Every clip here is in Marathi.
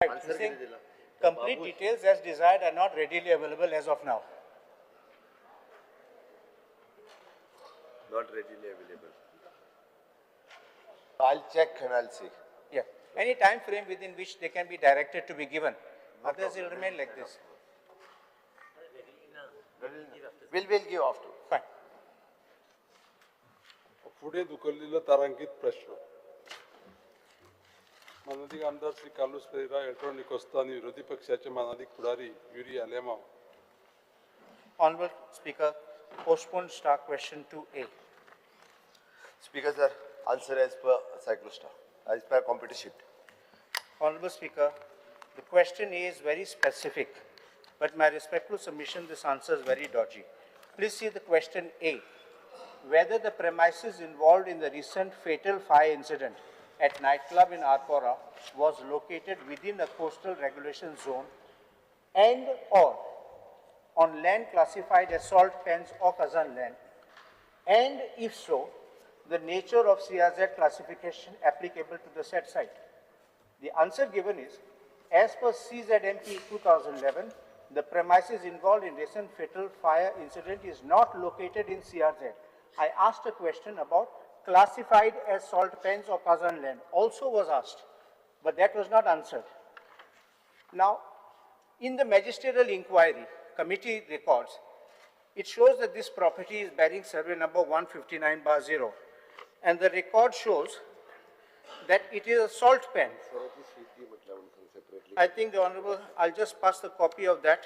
Right. He's saying complete details as desired are not readily available as of now. Not readily available. I'll check and I'll see. Yeah. Any time frame within which they can be directed to be given. Others will remain like this. We'll give after. Fine. पुढे ढकललेला तारांकित प्रश्न माननीय आमदार Shri Carlos Pereira electronic Costa आणि विरोधी पक्षाचे माननीय पुढारी Yuri आलेमा. Honorable Speaker, postpone start question 2A. Speaker sir, answer as per Cyclostar, as per competition. Honorable Speaker, the question A is very specific, but my respectful submission, this answer is very dodgy. Please see the question A. Whether the premises involved in the recent fatal fire incident at nightclub in Arpora was located within a coastal regulation zone and or on land classified as salt pans or Kazan land, and if so, the nature of CRZ classification applicable to the said site. The answer given is, as per CZMP 2011, the premises involved in recent fatal fire incident is not located in CRZ. I asked a question about classified as salt pans or Kazan land, also was asked, but that was not answered. Now, in the magisterial inquiry, committee records, it shows that this property is bearing survey number 159/0, and the record shows that it is a salt pan. I think the Honorable, I'll just pass the copy of that.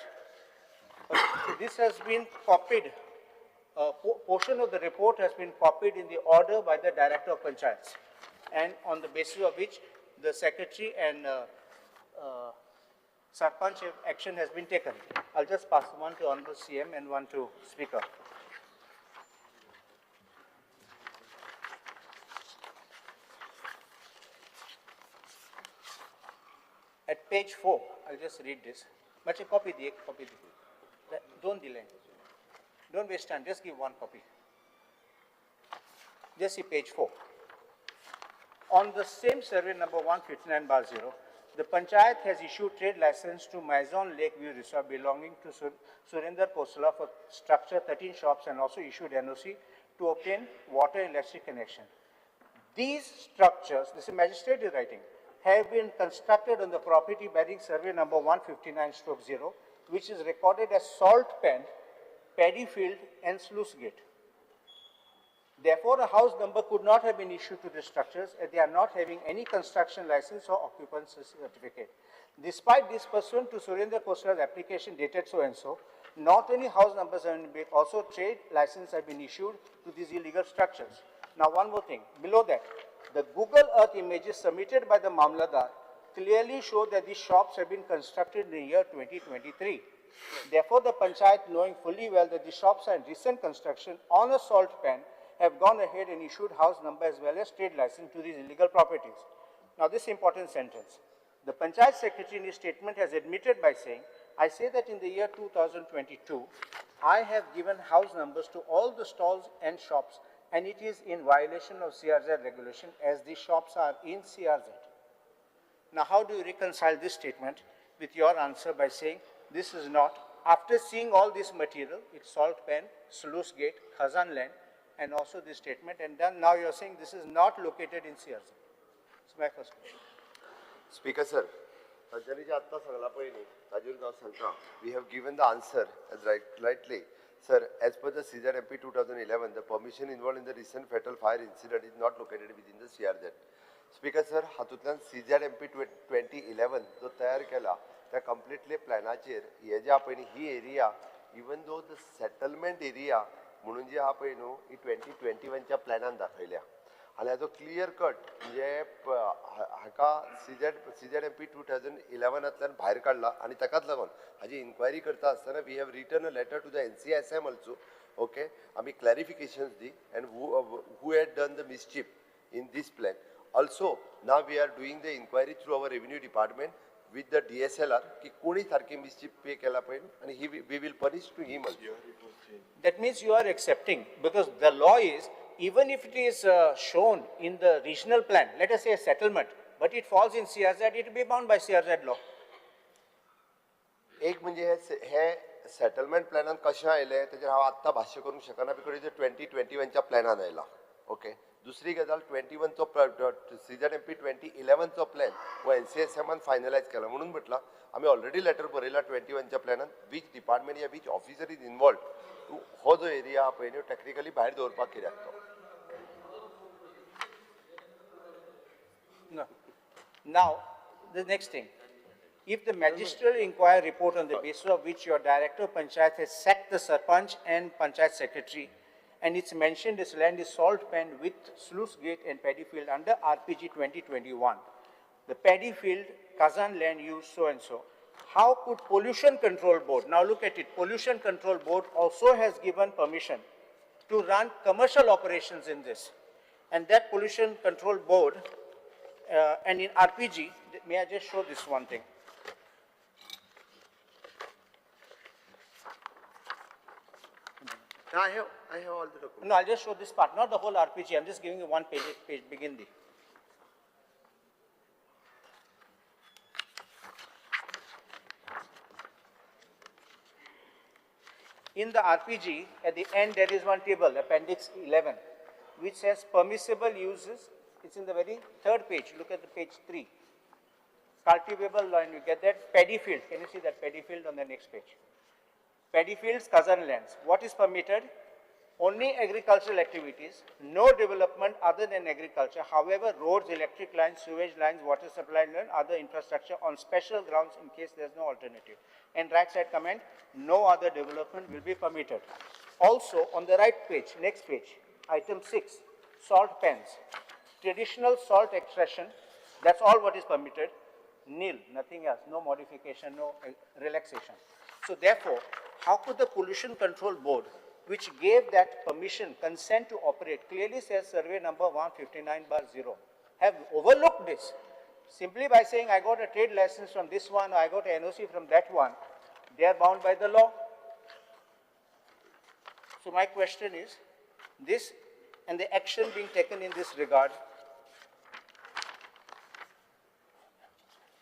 This has been copied. A portion of the report has been copied in the order by the Director of Panchayats, and on the basis of which the Secretary and Sarpanch action has been taken. I'll just pass one to Honorable CM and one to Speaker. At page 4, I'll just read this. Bache, copy the copy. Don't delay. Don't waste time, just give one copy. Just see page 4. On the same survey number 159/0, the Panchayat has issued trade license to Maison Lakeview Resort belonging to Surinder Khosla for structure 13 shops and also issued NOC to obtain water and electric connection. These structures, this is magistrate writing, have been constructed on the property bearing survey number 159/0, which is recorded as salt pan, paddy field and sluice gate. Therefore, a house number could not have been issued to the structures as they are not having any construction license or occupancy certificate. Despite this, pursuant to Surinder Khosla's application dated so and so, not only house numbers have been built, also trade license have been issued to these illegal structures. Now, one more thing. Below that, the Google Earth images submitted by the Mamladar clearly show that these shops have been constructed in the year 2023. Therefore, the Panchayat, knowing fully well that the shops are in recent construction on a salt pan, have gone ahead and issued house number as well as trade license to these illegal properties. Now, this important sentence. The Panchayat Secretary in his statement has admitted by saying, I say that in the year 2022, I have given house numbers to all the stalls and shops, and it is in violation of CRZ regulation as the shops are in CRZ. Now, how do you reconcile this statement with your answer by saying this is not, after seeing all this material, it's salt pan, sluice gate, Khazan land, and also this statement, and then now you're saying this is not located in CRZ. So my first question. Speaker sir, we have given the answer as rightly. Sir, as per the CZMP 2011, the permission involved in the recent fatal fire incident is not located within the CRZ. Speaker sir, हातूंतल्यान CZMP 2011 जो तयार केला त्या completely planaचेर हे जे आपण ही area, even though the settlement area म्हणून जे आपण न्हू ही 2021च्या प्लॅनान दाखयल्या आनी हाजो क्लियर कट म्हणजे हाका CZMP 2011तल्यान भायर काडला आनी ताकाच लागून हाजी इन्क्वायरी करता आसतना we have written a letter to the NCSM also. Okay, आमी क्लॅरिफिकेशन्स दी and who had done the mischief in these plan. Also now we are doing the inquiry through our revenue department with the DSLR की कोणी सारखी मिसचीफ पे केला पाहिजे आणि we will punish to him also. That means you are accepting, because the law is, even if it is shown in the regional plan, let us say a settlement, but it falls in CRZ, it will be bound by CRZ law. एक म्हणजे हे सेटलमेंट प्लॅनान कशें आयलें तेजेर हांव आत्तां भाश्य करूंक शकना बिकॉज हे 2021च्या प्लॅनान आयला. ओके. दुसरी गजाल 21चो CZMP 2011चो प्लॅन हो NCSMन फायनलायज केला म्हणून म्हटलं आम्ही ऑलरेडी लेटर बरयला 21च्या प्लॅनान वीच डिपार्टमेंट या वीच ऑफिसर इज इन्वॉल्व हो जो एरिया आहा पळय न्हू टेक्निकली भायर दवरपाक कित्याक तो. No. Now, the next thing. If the magisterial inquiry report on the basis of which your director of panchayat has sacked the sarpanch and panchayat secretary, and it's mentioned this land is salt pen with sluice gate and paddy field under RPG 2021, the paddy field, Kazan land use so and so. How could pollution control board, now look at it, pollution control board also has given permission to run commercial operations in this. And that pollution control board, and in RPG, may I just show this one thing? I have all the documents. No, I'll just show this part, not the whole RPG. I'm just giving you one page, begin the. In the RPG, at the end, there is one table, Appendix 11, which says permissible uses. It's in the very third page. Look at the page 3. Cultivable land, you get that. Paddy field. Can you see that paddy field on the next page? Paddy fields, Kazan lands. What is permitted? Only agricultural activities, no development other than agriculture. However, roads, electric lines, sewage lines, water supply and other infrastructure on special grounds in case there is no alternative. And right side comment, no other development will be permitted. Also, on the right page, next page, item 6, salt pans. Traditional salt extraction, that's all what is permitted. Nil, nothing else, no modification, no relaxation. So therefore, how could the pollution control board, which gave that permission, consent to operate, clearly says survey number 159/0, have overlooked this? Simply by saying, I got a trade license from this one, or I got an NOC from that one, they are bound by the law. So my question is, this and the action being taken in this regard,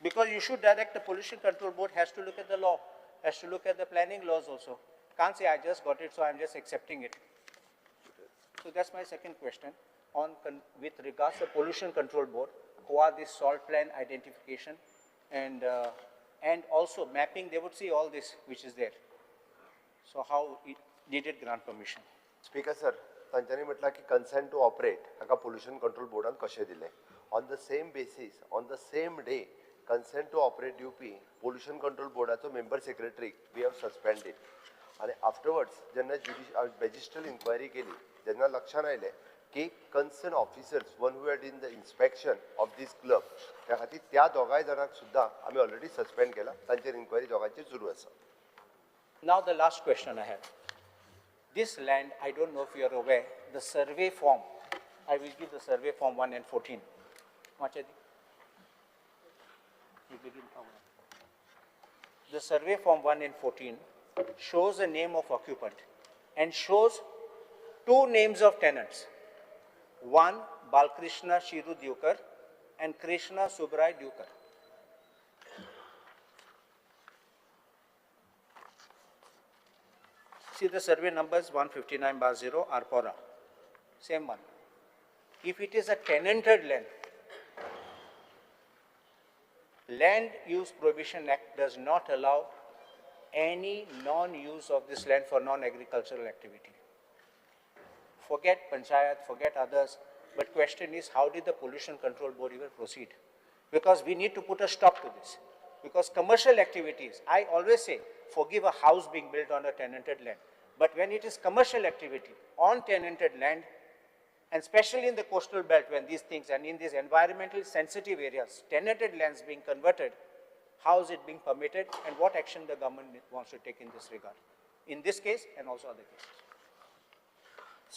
because you should direct the pollution control board has to look at the law, has to look at the planning laws also. Can't say I just got it, so I'm just accepting it. So that's my second question on with regards to pollution control board, who are this salt plan identification and also mapping, they would see all this which is there. So how did it grant permission? Speaker sir, तांच्यांनी म्हटलं की consent to operate हाका pollution control boardan कशें दिलें. On the same basis, on the same day, consent to operate दिवपी pollution control boardaचो member secretary we have suspended. आणि आफ्टरवर्ड्स जेन्ना मॅजिस्ट्रल इन्क्वायरी केली जेन्ना लक्षात आयलें की concern officers one who had in the inspection of these club त्या खातीर त्या दोगांय जाणांक सुद्दां आमी ऑलरेडी सस्पेंड केला तांचेर इन्क्वायरी दोगांची सुरू आसा. Now the last question I have. This land, I don't know if you are aware, the survey form, I will give the survey form 1 and 14. The survey form 1 and 14 shows the name of occupant and shows two names of tenants. One, Balkrishna Shiru Dukar and Krishna Subrai Dukar. See the survey numbers 159/0 Arpora, same one. If it is a tenanted land, Land Use Prohibition Act does not allow any non-use of this land for non-agricultural activity. Forget Panchayat, forget others, but question is how did the Pollution Control Board even proceed? Because we need to put a stop to this. Because commercial activities, I always say, forgive a house being built on a tenanted land. But when it is commercial activity on tenanted land, and especially in the coastal belt when these things, and in these environmentally sensitive areas, tenanted lands being converted, how is it being permitted, and what action the government wants to take in this regard, in this case and also other cases.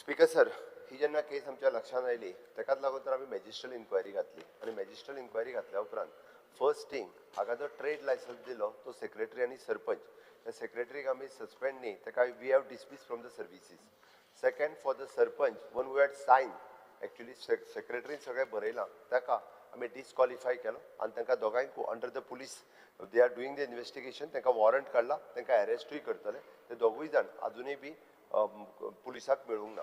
Speaker sir, ही जेन्ना केस आमच्या लक्षात आयली ताकाच लागून तर आमी मॅजिस्ट्रल इन्क्वायरी घातली आनी मॅजिस्ट्रल इन्क्वायरी घातल्या उपरांत फर्स्ट थिंग हाका जो ट्रेड लायसन्स दिलो तो सेक्रेटरी आनी सरपंच त्या सेक्रेटरीक आमी सस्पेंड न्ही ताका we have dismiss from the services. Second for the sarpanch one who had sign actually सेक्रेटरीन सगळें बरयलां ताका आमी डिस्क्वॉलिफाय केलो आनी तांकां दोगांयक under the police they are doing the investigation तांकां वॉरंट काडला तांकां अरेस्टूय करतले ते दोगूय जाण अजुनूय बी पुलिसाक मेळूंक ना.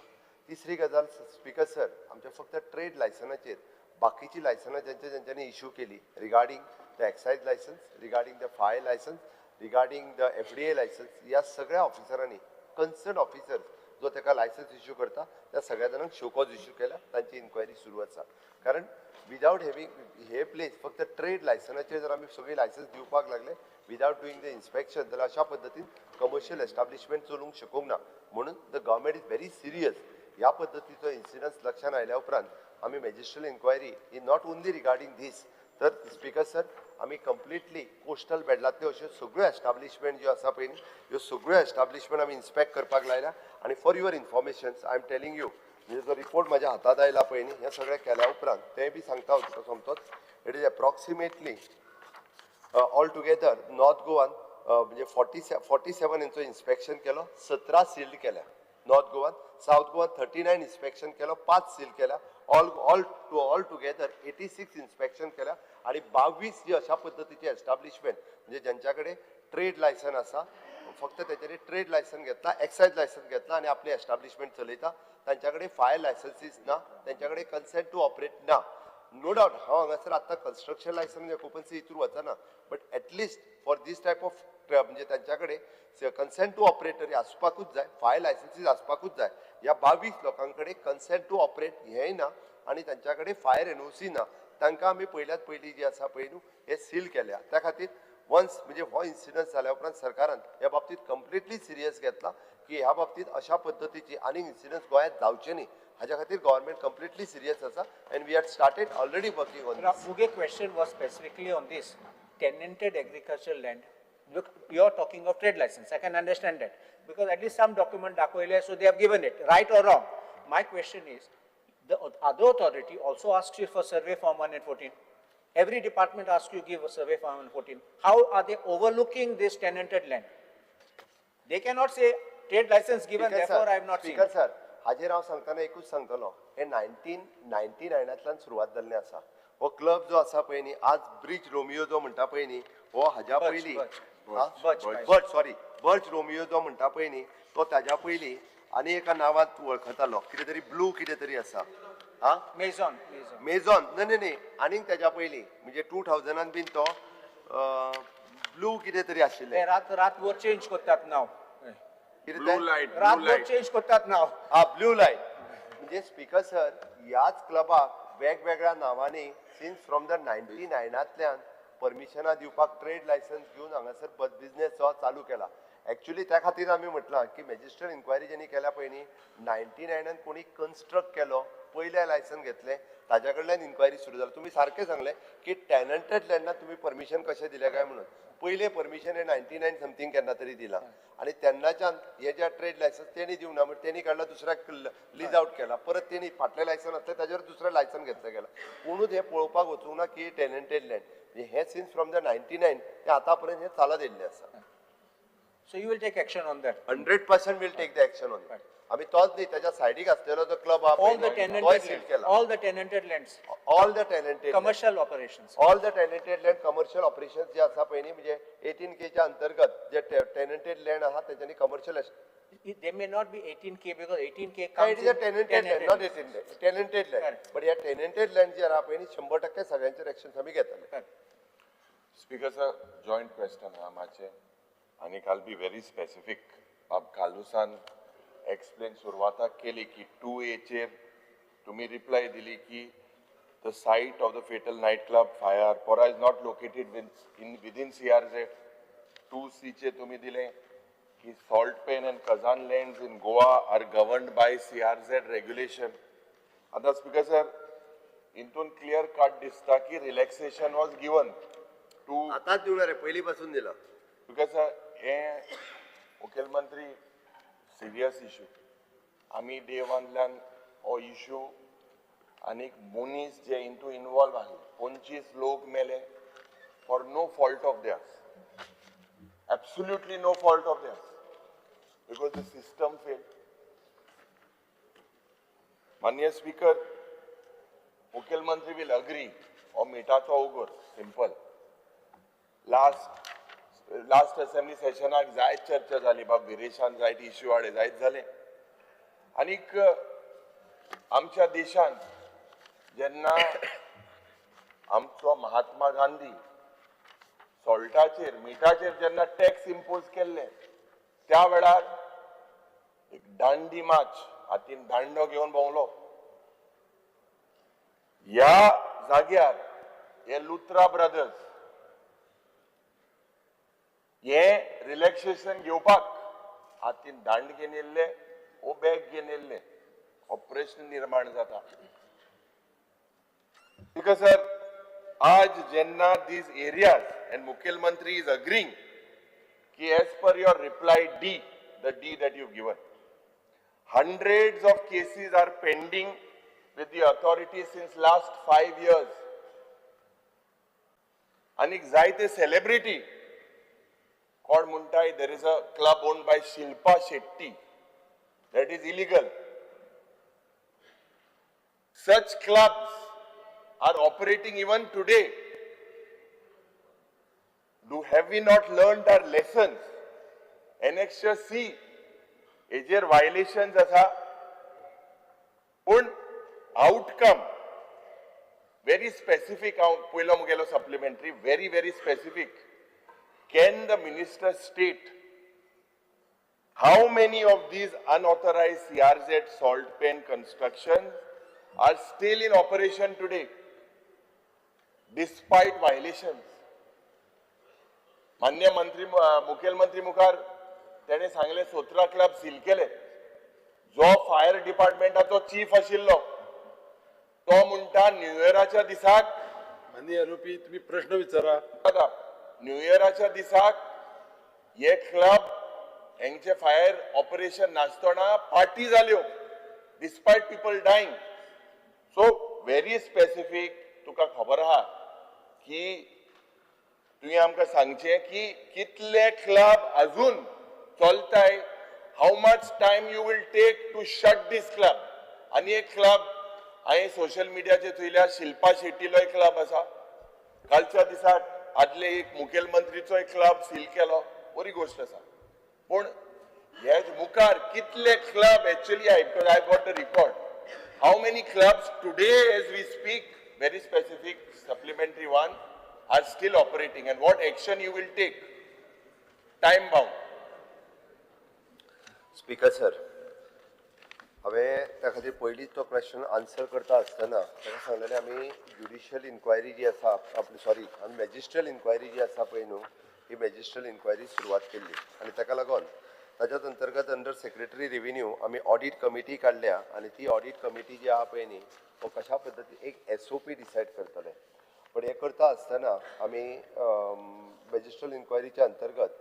तिसरी गजाल स्पीकर सर आमच्या फक्त ट्रेड लायसनाचेर बाकीची लायसनां ज्यांच्यांनी इश्यू केली regarding the excise licence, regarding the fire licence, regarding the FDA licence, ह्या सगळ्या ऑफिसरांनी कन्सर्न ऑफिसर जो ताका लायसन्स इश्यू करता त्या सगळ्या जाणांक शोकॉज इश्यू केला, तांची इन्क्वायरी सुरू आसा. कारण विदाउट हॅव्हिंग हे प्लेस फक्त ट्रेड लायसनाचेर जर आमी सगळी लायसन्स दिवपाक लागले विदाउट डुईंग द इन्स्पेक्शन जाल्यार अशा पद्दतीन कमर्शियल एस्टाब्लिशमेंट चलूंक शकूंक ना. म्हणून the government is very serious. ह्या पद्दतीचो इन्सिडन्स लक्षात आयल्या उपरांत आमी magisterial inquiry in not only regarding this तर स्पीकर सर आमी कंप्लिटली कोस्टल बेल्टांतल्यो अश्यो सगळ्यो एस्टाब्लिशमेंट ज्यो आसा पळय ह्यो सगळ्यो एस्टाब्लिशमेंट आमी इन्स्पेक्ट करपाक लायल्या. आनी for your information I am telling you म्हणजे जो रिपोर्ट म्हाज्या हातांत आयला पळय न्ही हे सगळें केल्या उपरांत तें बी सांगता हांव तुका सोमतोच. It is approximately all together north Goan म्हणजे 47 हेंचो इन्स्पेक्शन केलो, 17 सील्ड केल्या. नॉर्थ गोवान, साउथ गोवान 39 इन्स्पेक्शन केलो, 5 सील केल्या. ऑल टुगेदर 86 इन्स्पेक्शन केल्या आणि 22 जी अशा पद्दतीची एस्टाब्लिशमेंट म्हणजे ज्यांच्याकडे ट्रेड लायसन आसा फक्त त्याच्याकडे ट्रेड लायसन घेतला, एक्सायज लायसन घेतला आणि आपली एस्टाब्लिशमेंट चलयता. तांच्याकडे फायर लायसन्सीस ना, त्यांच्याकडे कन्सेंट टू ऑपरेट ना. नो डाउट हांव हांगासर आतां कन्स्ट्रक्शन लायसन ऑक्युपन्सी हितूर वचना but at least for these type of म्हणजे त्यांच्याकडे कन्सेंट टू ऑपरेट तरी आसपाकूच जाय, फायर लायसन्सीस आसपाकूच जाय. ह्या 22 लोकांकडे कन्सेंट टू ऑपरेट हेंय ना आणि त्यांच्याकडे फायर NOC ना. तांकां आमी पयल्यात पयली जी आसा पळय न्हू हे सील केल्या. त्या खातीर वन्स म्हणजे हो इन्सिडन्स जाल्या उपरांत सरकारान ह्या बाबतींत कंप्लिटली सिरियस घेतला की ह्या बाबतींत अशा पद्दतीची आनीक इन्सिडन्स गोंयांत जावचे न्ही हाच्या खातीर गव्हर्नमेंट कंप्लिटली सिरियस आसा and we had started already working on this. Muge question was specifically on this tenanted agricultural land. Look, you are talking of trade license. I can understand that because at least some document dakoile, so they have given it, right or wrong. My question is, the other authority also asks you for survey form 1 and 14. Every department asks you give a survey form 1 and 14. How are they overlooking this tenanted land? They cannot say trade license given, therefore I have not seen. Speaker sir हाजेर हांव सांगतना एकूच सांगतलो हे 1999 सुरवात जाल्लें आसा. हो क्लब जो आसा पळय न्ही आज ब्रिज रोमियो जो म्हणटा पळय न्ही हो हाज्या पयलीं बर्च रोमियो जो म्हणटा पळय न्ही तो ताज्या पयलीं आनी एका नांवांत वळखतालो कितें तरी ब्लू कितें तरी आसा हा Maison. मेजॉन न्ही आनीक ताज्या पयलीं म्हणजे 2000 बीन तो ब्लू कितें तरी आशिल्लें. They रातभर change करतात नाव. Blue light, blue रातभर light. change करतात नाव. हा ब्लू लाईट म्हणजे स्पीकर सर ह्याच क्लबाक वेगवेगळ्या नावांनी सिन्स फ्रॉम द 99तल्यान परमिशनां दिवपाक ट्रेड लायसन्स घेवन हांगासर बिझनेस जो चालू केला. एक्चुअली त्या खातीर आमी म्हटलां की मॅजिस्ट्रेट इन्क्वायरी जेणी केल्या पळय न्ही 99 कोणी कन्स्ट्रक्ट केलो पयले लायसन घेतले ताज्या कडल्यान इन्क्वायरी सुरू जाली. तुमी सारकें सांगलें की टॅनंटेड लँडाक तुमी परमिशन कशें दिलें काय म्हणून. पयले परमिशन हे 99 समथींग केन्ना तरी दिला आणि तेन्नाच्यान हे ज्या ट्रेड लायसन्स तेणी दिवना म्हणजे तेणी काडला दुसऱ्याक लीज आउट केला परत तेणी फाटले लायसन आसले ताजेर दुसरें लायसन घेतलें गेला. पुणूच हे पळोवपाक वचूंक ना की टॅनंटेड लँड हे सिन्स फ्रॉम द 99 ते आतां पर्यंत हे चालत येयल्लें आसा. So you will take action on that. 100% will take the action on that. आमी तोच न्ही त्याच्या सायडीक असलेलो जो क्लब हा All the tenanted lands, all the tenanted lands, all the tenanted commercial operations. All the tenanted land commercial operations जे आसा पळय न्ही म्हणजे 18K च्या अंतर्गत जे टॅनंटेड लँड आहा तेंच्यांनी commercial They may not be 18K because 18K it comes is a in tenanted land, not tenanted. 18 land, tenanted land. Correct. But या tenanted land जे आहा पळय न्ही 100% सगळ्यांचे एक्शन आमी घेतले. Correct. Speaker sir, joint question ha mache. And I'll be very specific. Ab Kalusan explain survata keli ki 2A chair tumi reply dili ki the site of the fatal nightclub fire Pora is not located within CRZ. 2C chair tumi dile ki Salt Pen and Kazan lands in Goa are governed by CRZ regulation. And the Speaker sir, intun clear cut dista ki relaxation was given to आताच दिवणार आहे पहिलीपासून दिला. because हे मुखेलमंत्री सिरियस इशू आम्ही डे वनल्यान हो इशू आनीक मनीस जे इंतू इन्वॉल्व आसले 25 लोक मेले for no fault of theirs, absolutely no fault of theirs, because the system fail. माननीय स्पीकर, मुख्यमंत्री विल अग्री हो मिठाचो उगोर सिंपल. लास्ट असेंब्ली सेशनाक जायत चर्चा जाली बाब विरेशान जायत इश्यू हाडे जायत जाले. आनीक आमच्या देशान जेन्ना आमचो महात्मा गांधी सॉल्टाचेर मिठाचेर जेन्ना टॅक्स इम्पोज केल्ले त्या वेळार एक दांडी माच हातीन दांडो घेवन भोंवलो. ह्या जाग्यार हे लुथरा ब्रदर्स हे रिलॅक्सेशन घेवपाक हातीन दांड घेवन येयल्ले ओ बॅग घेवन येयल्ले हो प्रश्न निर्माण जाता. बिकॉज सर आज जेन्ना these areas and मुखेलमंत्री is agreeing कि as per your reply D, the D that you've given, hundreds of cases are pending with the authorities since last 5 years. And जायते celebrity कोण म्हणटाय there is a club owned by Shilpa Shetty that is illegal. Such clubs are operating even today. Have we not learned our lessons? Annexure C, हेजेर violations आसा, पण outcome very specific. पयलो मुगेलो supplementary very specific. Can the minister state how many of these unauthorized CRZ salt pen constructions are still in operation today despite violations? मान्य मंत्री मुखेलमंत्री मुखार तेणे सांगले 17 क्लब सील केले. जो फायर डिपार्टमेंटाचो चीफ आशिल्लो तो म्हणटा न्यू इयराच्या दिसाक, माननीय आरोपी तुम्ही प्रश्न विचारा. न्यू इयराच्या दिसाक हे क्लब हेंचे फायर ऑपरेशन नासतना पार्टी जाल्यो despite people dying. So very specific तुका खबर आहा की तुवें आमकां सांगचें की कितले क्लब अजून चलताय, how much time you will take to shut this club. आनी एक क्लब हांवें सोशल मिडियाचेर चोयल्या शिल्पा शेट्टीलो एक क्लब आसा. कालच्या दिसाक आदले एक मुखेलमंत्रीचो एक क्लब सील केलो, बरी गोष्ट आसा. पूण हे मुखार कितले club actually I got the record how many clubs today as we speak, very specific supplementary one, are still operating and what action you will take, time bound. Speaker sir, हांवें त्या खातीर पयलींच तो क्वेश्चन आन्सर करता आसतना ताका सांगलेलें आमी ज्युडिशियल इन्क्वायरी जी आसा आमी मॅजिस्ट्रल इन्क्वायरी जी आसा पळय न्हू, ही मॅजिस्ट्रल इन्क्वायरी सुरवात केल्ली आनी ताका लागून ताच्याच अंतर्गत अंडर सेक्रेटरी रेव्हेन्यू आमी ऑडिट कमिटी काडल्या आनी ती ऑडिट कमिटी जी आहा पळय न्ही तो कशा पद्दतीन एक SOP डिसायड करतले. पण हे करता आसतना आमी मॅजिस्ट्रल इन्क्वायरीच्या अंतर्गत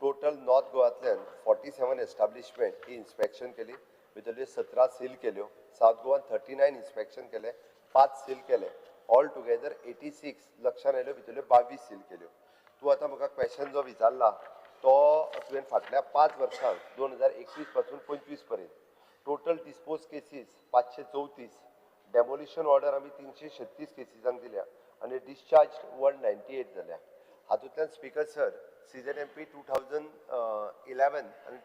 टोटल नॉर्थ गोवांतल्यान 47 एस्टाब्लिशमेंट ही इन्स्पेक्शन केली, भितरल्यो 17 सील केल्यो. साउथ गोवान 39 इन्स्पेक्शन केले, 5 सील केले. ऑल टुगेदर 86 लक्षांत आयल्यो, भितरल्यो 22 सील केल्यो. तूं आतां म्हाका क्वेश्चन जो विचारला तो तुवें फाटल्या 5 वर्सांक 2021 पासून 25 पर्यंत total dispose cases 534, demolition order आमी 336 केसीसांक दिल्या आनी डिस्चार्ज 198 जाल्या. हातूंतल्यान स्पीकर सर CZMP 2011 आनी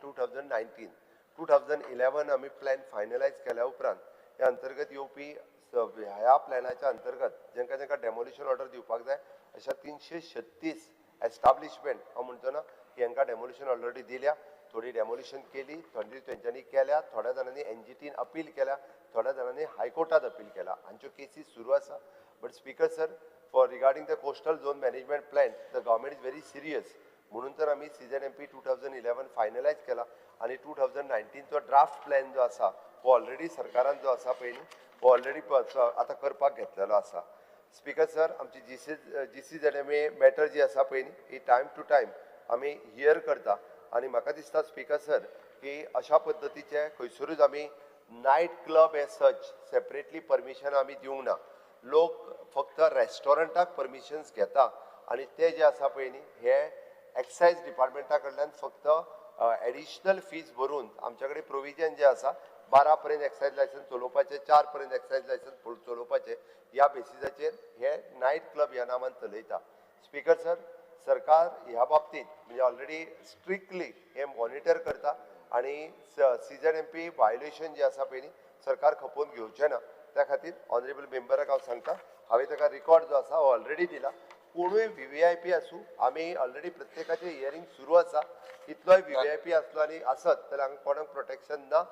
2011 आमी प्लॅन फायनलायज केल्या उपरांत ह्या अंतर्गत येवपी ह्या प्लॅनाच्या अंतर्गत जेंका जेंका डेमोलिशन ऑर्डर दिवपाक जाय अशा 336 एस्टाब्लिशमेंट हांव म्हणटो ना हांकां डेमोलिशन ऑलरेडी दिल्या. थोडी डेमोलिशन केली, थोडी तेंच्यांनी केल्या, थोड्या जाणांनी NGTन अपील केल्या, थोड्या जाणांनी हायकोर्टात अपील केला. हांच्यो केसीस सुरू आसा. But speaker sir, for regarding the coastal zone management plan the government is very serious. म्हणून तर आमी CZMP 2011 फायनलायज केला आनी 2019 चो ड्राफ्ट प्लॅन जो आसा हो ऑलरेडी सरकारान जो आसा पळय न्ही हो ऑलरेडी आतां करपाक घेतलेलो आसा. स्पीकर सर, आमची GCZMA मॅटर जी आसा पळय न्ही ही टायम टू टायम आमी हियर करता आनी म्हाका दिसता स्पीकर सर की अशा पद्दतीचे खंयसरूच आमी night club as such separately permission आमी दिवंक ना. लोक फक्त रेस्टॉरंटाक परमिशन्स घेता आनी ते जे आसा पळय न्ही हे एक्सायज डिपार्टमेंटा कडल्यान फक्त एडिशनल फीज भरून आमच्या कडेन प्रोविजन जे आसा 12 पर्यंत एक्सायज लायसन्स चलोवपाचे, 4 पर्यंत एक्सायज लायसन्स चलोवपाचे, ह्या बेसिसाचेर हे नायट क्लब ह्या नांवान चलयता. स्पीकर सर, सरकार ह्या बाबतींत म्हणजे ऑलरेडी स्ट्रिक्टली हे मॉनिटर करता आणि CZMP वायोलेशन जे आसा पळय न्ही सरकार खपोवन घेवचें ना. त्या खातीर ऑनरेबल मेंबराक हांव सांगता, हांवें ताका रिकॉर्ड जो आसा हो ऑलरेडी दिला. कोणूय VVIP आसूं, आमी ऑलरेडी प्रत्येकाचें हियरिंग सुरू आसा. कितलोय VVIP आसलो आनी आसत जाल्यार हांगा कोणाक प्रोटेक्शन ना.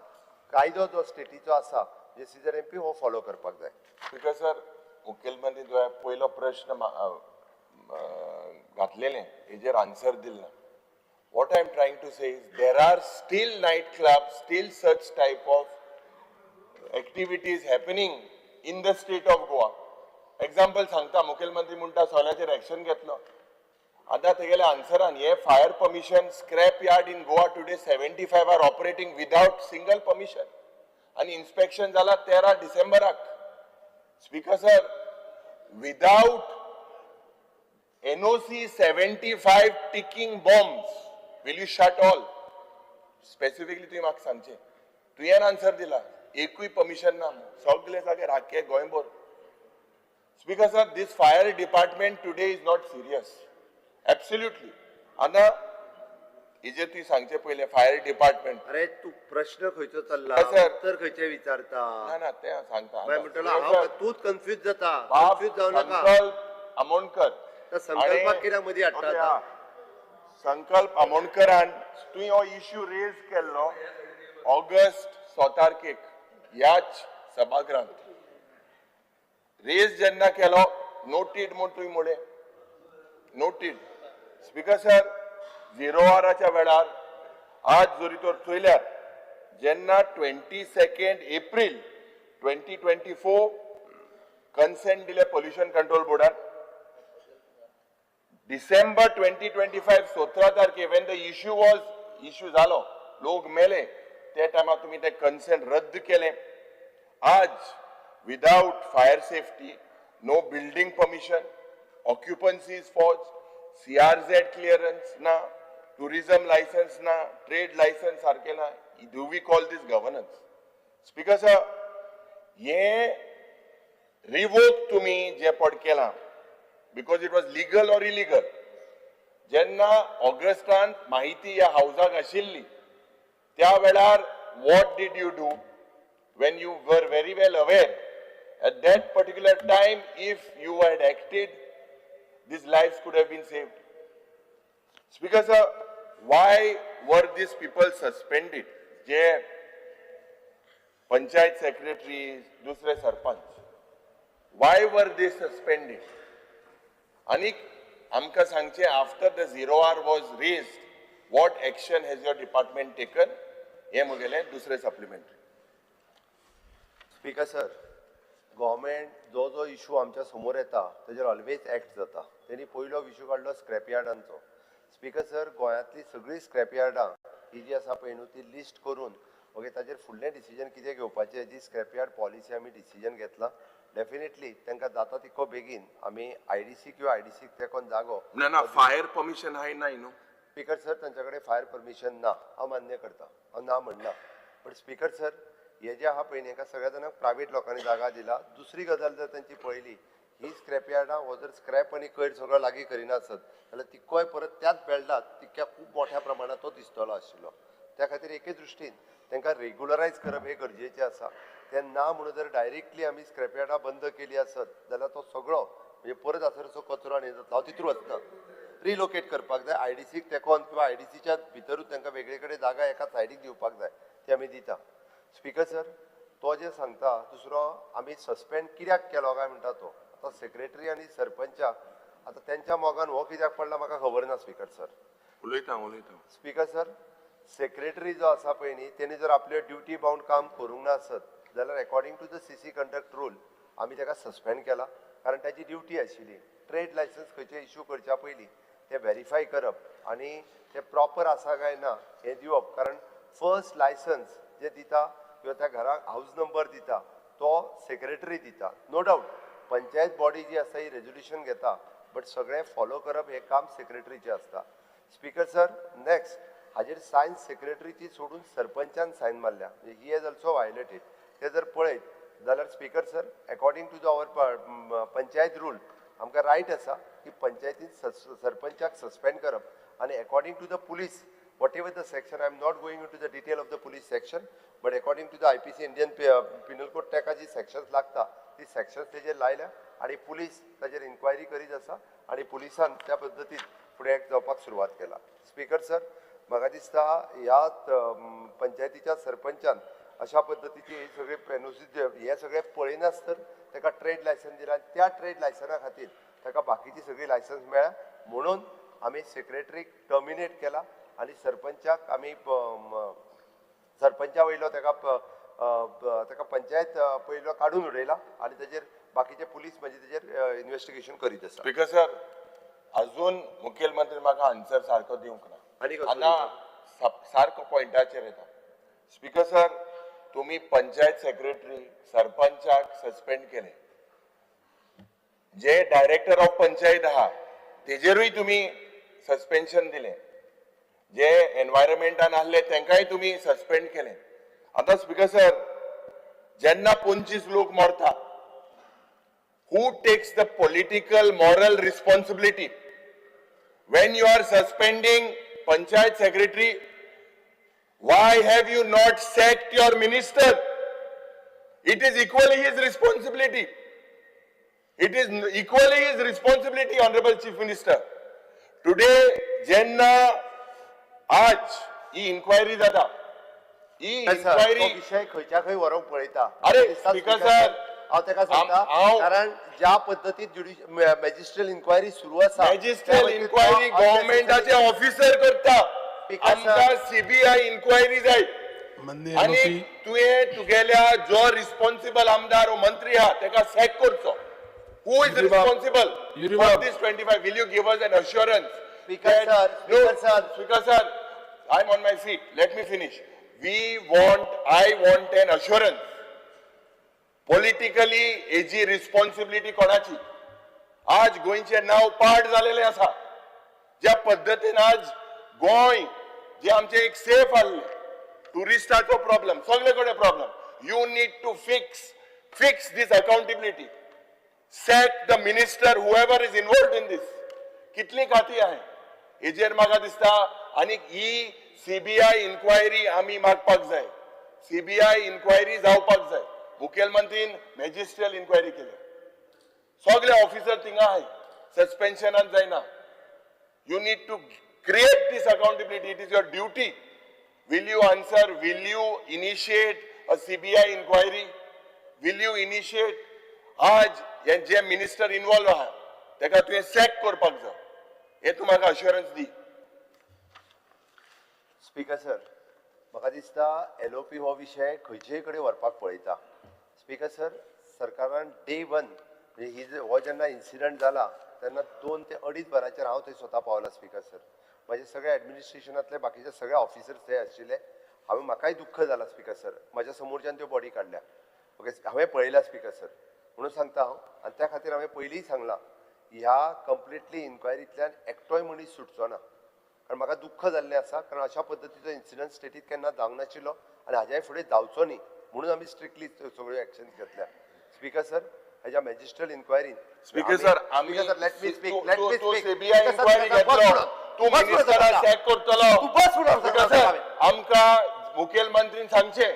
कायदो जो स्टेटीचो आसा जे CZMP हो फॉलो करपाक जाय. स्पीकर सर, मुखेलमंत्री तुवें पयलो प्रश्न घातलेलें हेजेर आन्सर दिल ना. What I am trying to say is there are still night clubs, still such type of activities happening in the state of Goa. Example सांगता, मुखेलमंत्री म्हणटा सोल्याचेर एक्शन घेतलो. आतां तेगेले आन्सरान हे fire permission scrap yard in Goa today 75 are operating without single permission आणि इन्स्पेक्शन जाला 13 डिसेंबराक. Speaker sir, without NOC 75 ticking bombs, will you shut all? Specifically तुम्ही म्हाका सांगचे. तुवें आन्सर दिला, एकूय परमिशन ना, सगळे जाग्यार आख्खे गोंयभर. Speaker sir, this fire department today is not serious. Absolutely. आता हेजेर तुवें सांगचे पयले फायर डिपार्टमेंट. अरे तू प्रश्न खंयचो चल्ला, सर. उत्तर खंयचे विचारता. ना ते सांगता. मागीर म्हणटलो हांव तूच कन्फ्यूज जाता. कन्फ्यूज जाव नाका. संकल्प आमोणकर. त्या संकल्पाक कित्याक मदीं हाडटा आतां? संकल्प आमोणकरान तुवें हो इश्यू रेज केल्लो ऑगस्ट 6 तारखेक ह्याच सभागृहांत. रेज जेन्ना केलो नोटीड म्हूण तुवें म्हळें, नोटीड. स्पीकर सर, 0 वराच्या वेळार आज जरी तर चोयल्यार जेन्ना 22 एप्रील 2024 कन्सेंट दिले पोल्युशन कंट्रोल बोर्डान. डिसेंबर 2025 17 तारखे when the issue जालो, लोक मेले, त्या टायमार तुम्ही ते कन्सेंट रद्द केले. आज without fire safety, no building permission, occupancies फॉज, CRZ क्लियरन्स ना, टुरिझम लायसन्स ना, ट्रेड लायसन्स सारखे ना. Do we call this governance? Speaker sir, हे रिवोक तुम्ही जे पड केला because it was legal or illegal. जेन्ना ऑगस्टान माहिती ह्या हाऊसाक आशिल्ली त्या वेळार what did you do when you were very well aware at that particular time if you had acted these lives could have been saved? Speaker sir, why were these people suspended? जे पंचायत secretary, दुसरे sarpanch, why were they suspended? आणि आमकां सांगचे after the 0 hour was raised, what action has your department taken? हे मुगेले दुसरे सप्लिमेंटरी. स्पीकर सर, गव्हर्मेंट जो जो इश्यू आमच्या समोर येता तेजेर ऑलवेज एक्ट जाता. त्यांनी पयलो इश्यू काडलो स्क्रॅप यार्डांचो. स्पीकर सर, गोंयांतली सगळीं स्क्रॅप यार्डां ही जी आसा पळय न्हू ती लिस्ट करून ओके ताजेर फुडलें डिसिजन कितें घेवपाचें, जी स्क्रॅप यार्ड पॉलिसी आमी डिसिजन घेतला. डेफिनेटली तांकां जाता तितको बेगीन आमी IDC किंवा IDC तेकोन जागो. ना फायर परमिशन हाय नाही न्हू. स्पीकर सर, तांच्याकडे फायर परमिशन ना, हांव मान्य करता, हांव ना म्हणना. बट स्पीकर सर, हे जे आहा पळय न्ही हाका सगळ्या जाणांक प्रायवेट लोकांनी जागा दिला. दुसरी गजाल जर तांची पळयली, ही स्क्रॅप यार्डां हो जर स्क्रॅप आनी कोयर सगळो लागीं करिना आसत जाल्यार तिकोय परत त्याच बेल्डात तितक्या खूब मोठ्या प्रमाणात तो दिसतलो आशिल्लो. त्या खातीर एके दृश्टीन तांकां रेग्युलरायज करप हे गरजेचें आसा. ते ना म्हणून जर डायरेक्टली आमी स्क्रॅप यार्डां बंद केली आसत जाल्यार तो सगळो म्हणजे परत आसरचो कचरो आनी जातलो. हांव तितूर वचना. रिलोकेट करपाक जाय, IDCक तेकोन किंवा IDCच्या भितरूच तांकां वेगळे कडेन जागा एका सायडीक दिवपाक जाय, ती आमी दिता. स्पीकर सर, तो जे सांगता दुसरो आमी सस्पेंड कित्याक केलो काय म्हणटा तो. आतां सेक्रेटरी आनी सरपंचाक आतां तेंच्या मोगान हो कित्याक पडला म्हाका खबर ना. स्पीकर सर, उलयता स्पीकर सर, सेक्रेटरी जो आसा पळय न्ही तेणी जर आपले ड्युटी बाउंड काम करूंक ना आसत जाल्यार according to the CC conduct rule आमी ताका सस्पेंड केला. कारण ताची ड्युटी आशिल्ली. ट्रेड लायसन्स खंयचे इश्यू करच्या पयलीं ते व्हेरीफाय करप आनी ते प्रॉपर आसा काय ना हें दिवप. कारण फर्स्ट लायसन्स जे दिता किंवा त्या घराक हाऊस नंबर दिता तो सेक्रेटरी दिता. नो डावट पंचायत बॉडी जी आसा ही रेजोल्युशन घेता, बट सगळें फॉलो करप हें काम सेक्रेटरीचें आसता. स्पीकर सर, नेक्स्ट हाजेर सायन सेक्रेटरीची सोडून सरपंचान सायन मारल्या ही हॅज ऑल्सो वायलेटेड ते जर पळयत जाल्यार speaker sir according to the our panchayat rule आमकां रायट आसा की पंचायतीन सरपंचाक सस्पेंड करप आनी according to the police whatever the section, I am not going into the detail of the police section, but according to the IPC Indian Penal Code ताका जी sections लागता ती sections तेजेर लायल्या आणि पुलीस ताजेर इन्क्वायरी करीत आसा आणि पुलिसान त्या पद्दतीन फुडें जावपाक सुरवात केला. स्पीकर सर म्हाका दिसता ह्या पंचायतीच्या सरपंचान अशा पद्दतीचे सगळे पेनोसीस हे सगळे पळयनास तर ताका ट्रेड लायसन्स दिला त्या ट्रेड लायसना खातीर ताका बाकीची सगळी लायसन्स मेळ्ळ्या म्हणून आमी सेक्रेटरीक टर्मिनेट केला आणि सरपंचाक आमी सरपंचा वयलो ताका पंचायत पयलो काडून उडयला आणि ताजेर बाकीचे पुलीस म्हणजे ताजेर इन्व्हेस्टिगेशन करीत आसा. स्पीकर सर अजून मुखेलमंत्री म्हाका आन्सर सारको दिवंक ना आनी कसो हांगा सारको पॉयंटाचेर येता. स्पीकर सर तुम्ही पंचायत सेक्रेटरी सरपंचाक सस्पेंड केले जे डायरेक्टर ऑफ पंचायत आहा तेजेरूय तुम्ही सस्पेन्शन दिले जे एनवायरमेंटान आहले तांकांय तुम्ही सस्पेंड केले. आता स्पीकर सर जेन्ना 25 लोक मरता who takes the political moral responsibility when you are suspending panchayat secretary? Why have you not sacked your minister? It is equally his responsibility. It is equally his responsibility, Honorable Chief Minister. Today jenna आज ही इन्क्वायरी जाता ही इन्क्वायरी विषय खंयच्या खंय व्हरोंक पळयता. अरे स्पीकर सर हांव ताका सांगता कारण ज्या पद्दतीन मॅजिस्ट्रेल इन्क्वायरी सुरू आसा मॅजिस्ट्रेल इन्क्वायरी गव्हर्नमेंटाचे ऑफिसर करता आमकां सीबीआय इन्क्वायरी जाय आणि तुगेल्या जो रिस्पॉन्सिबल आमदार मंत्री आहा ताका सॅक करचो. Who is responsible for this 25? Will you give us an assurance? Speaker sir, I'm on my feet. Let me finish. I want an assurance. Politically, हेजी responsibility कोणाची? आज गोंयचे नाव पाड झालेले आसा. ज्या पद्धतीन आज गोंय जे आमचे एक सेफ आसले टुरिस्टाचो प्रॉब्लेम सगळे कडेन problem. You need to fix this accountability. Sack the minister, whoever is involved in this. कितली खाती आहे हेजेर म्हाका दिसता आनी ही सीबीआय इन्क्वायरी आमी मागपाक जाय. सीबीआय इन्क्वायरी जावपाक जाय. मुखेलमंत्रीन मॅजिस्ट्रियल इन्क्वायरी केली सगळे ऑफिसर थिंगा आहाय सस्पेन्शनान जायना. You need to create this accountability. It is your duty. Will you answer? Will you initiate a CBI inquiry? Will you initiate? आज जे मिनिस्टर इन्वॉल्व आहा ताका तुवें सॅक करपाक जाय हे तूं म्हाका अश्युरन्स दी. स्पीकर सर म्हाका दिसता एलओपी हो विशय खंयचेय कडेन व्हरपाक पळयता. स्पीकर सर सरकारान डे 1 म्हणजे हो जेन्ना इन्सिडंट जाला तेन्ना 2 ते 2.5 वरांचेर हांव थंय स्वता पावला. स्पीकर सर म्हाजे सगळे एडमिनिस्ट्रेशनांतले बाकीचे सगळे ऑफिसर्स थंय आशिल्ले. म्हाकाय दुख्ख जाला स्पीकर सर म्हाज्या समोरच्यान त्यो बॉडी काडल्या. ओके हांवें पळयला स्पीकर सर म्हणून सांगता हांव आनी त्या खातीर हांवें पयलींय सांगलां ह्या कंप्लिटली इन्क्वायरींतल्यान एकटोय मनीस सुटचो ना कारण म्हाका दुख्ख जाल्लें आसा कारण अशा पद्दतीचो इन्सिडंट स्टेटीत केन्ना जावंक नाशिल्लो आनी हाज्याय फुडें जावचो न्ही म्हणून आमी स्ट्रिक्टली सगळ्यो एक्शन्स घेतल्या. स्पीकर सर हेज्या मॅजिस्ट्रल इन्क्वायरीन स्पीकर सर आमी let me speak CBI inquiry घेतलो तूं मिनिस्टराक सॅक करतलो आमकां मुखेलमंत्रीन सांगचें